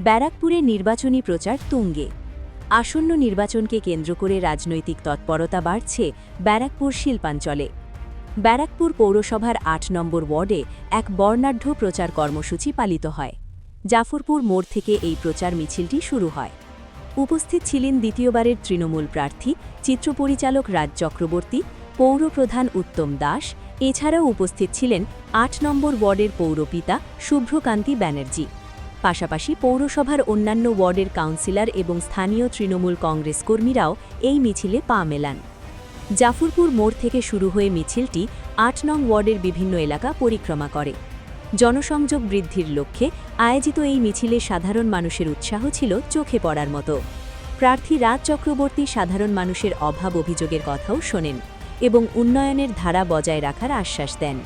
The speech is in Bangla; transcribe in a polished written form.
ব্যারাকপুরে নির্বাচনী প্রচার তুঙ্গে। আসন্ন নির্বাচনকে কেন্দ্র করে রাজনৈতিক তৎপরতা বাড়ছে ব্যারাকপুর শিল্পাঞ্চলে। ব্যারাকপুর পৌরসভার ৮ নম্বর ওয়ার্ডে এক বর্ণাঢ্য প্রচার কর্মসূচি পালিত হয়। জাফরপুর মোড় থেকে এই প্রচার মিছিলটি শুরু হয়। উপস্থিত ছিলেন দ্বিতীয়বারের তৃণমূল প্রার্থী চিত্রপরিচালক রাজ চক্রবর্তী, পৌরপ্রধান উত্তম দাস। এছাড়াও উপস্থিত ছিলেন ৮ নম্বর ওয়ার্ডের পৌরপিতা শুভ্রকান্তি ব্যানার্জি। পাশাপাশি পৌরসভার অন্যান্য ওয়ার্ডের কাউন্সিলর এবং স্থানীয় তৃণমূল কংগ্রেস কর্মীরাও এই মিছিলে পা মেলান। জাফরপুর মোড় থেকে শুরু হয়ে মিছিলটি ৮ নং ওয়ার্ডের বিভিন্ন এলাকা পরিক্রমা করে। জনসংযোগ বৃদ্ধির লক্ষ্যে আয়োজিত এই মিছিলে সাধারণ মানুষের উৎসাহ ছিল চোখে পড়ার মতো। প্রার্থী রাজ চক্রবর্তী সাধারণ মানুষের অভাব অভিযোগের কথাও শোনেন এবং উন্নয়নের ধারা বজায় রাখার আশ্বাস দেন।